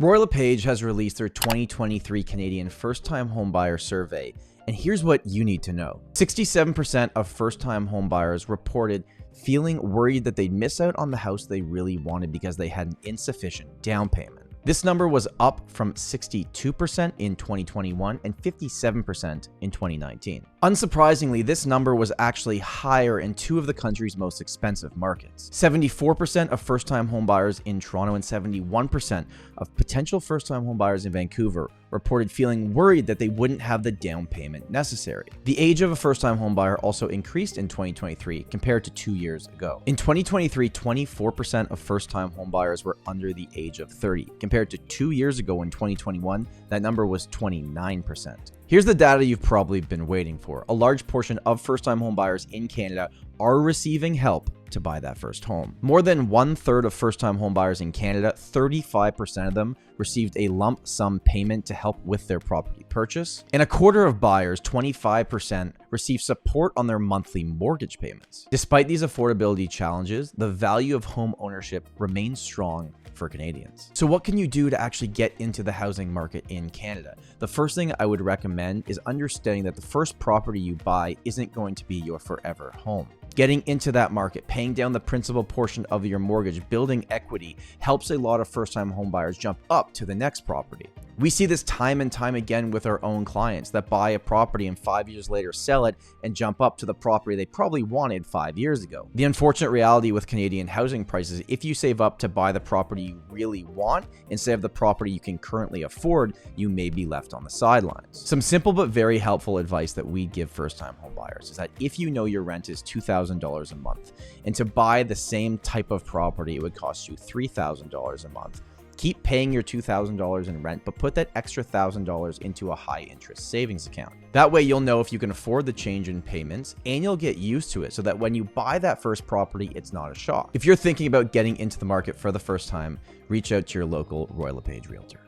LePage has released their 2023 Canadian first-time homebuyer survey, and here's what you need to know. 67% of first-time homebuyers reported feeling worried that they'd miss out on the house they really wanted because they had an insufficient down payment. This number was up from 62% in 2021 and 57% in 2019. Unsurprisingly, this number was actually higher in two of the country's most expensive markets. 74% of first-time homebuyers in Toronto and 71% of potential first-time homebuyers in Vancouver reported feeling worried that they wouldn't have the down payment necessary. The age of a first-time homebuyer also increased in 2023 compared to 2 years ago. In 2023, 24% of first-time homebuyers were under the age of 30, compared to 2 years ago in 2021, that number was 29%. Here's the data you've probably been waiting for. A large portion of first-time homebuyers in Canada are receiving help to buy that first home. More than 1/3 of first-time homebuyers in Canada, 35% of them, received a lump sum payment to help with their property purchase. And a quarter of buyers, 25%, receive support on their monthly mortgage payments. Despite these affordability challenges, the value of home ownership remains strong for Canadians. So what can you do to actually get into the housing market in Canada? The first thing I would recommend is understanding that the first property you buy isn't going to be your forever home. Getting into that market, paying down the principal portion of your mortgage, building equity helps a lot of first-time homebuyers jump up to the next property. We see this time and time again with our own clients that buy a property and 5 years later sell it and jump up to the property they probably wanted 5 years ago. The unfortunate reality with Canadian housing prices, if you save up to buy the property you really want instead of the property you can currently afford, you may be left on the sidelines. Some simple but very helpful advice that we give first-time homebuyers is that if you know your rent is $2,000 a month, and to buy the same type of property it would cost you $3,000 a month, keep paying your $2,000 in rent, but put that extra $1,000 into a high-interest savings account. That way you'll know if you can afford the change in payments, and you'll get used to it so that when you buy that first property, it's not a shock. If you're thinking about getting into the market for the first time, reach out to your local LePage realtor.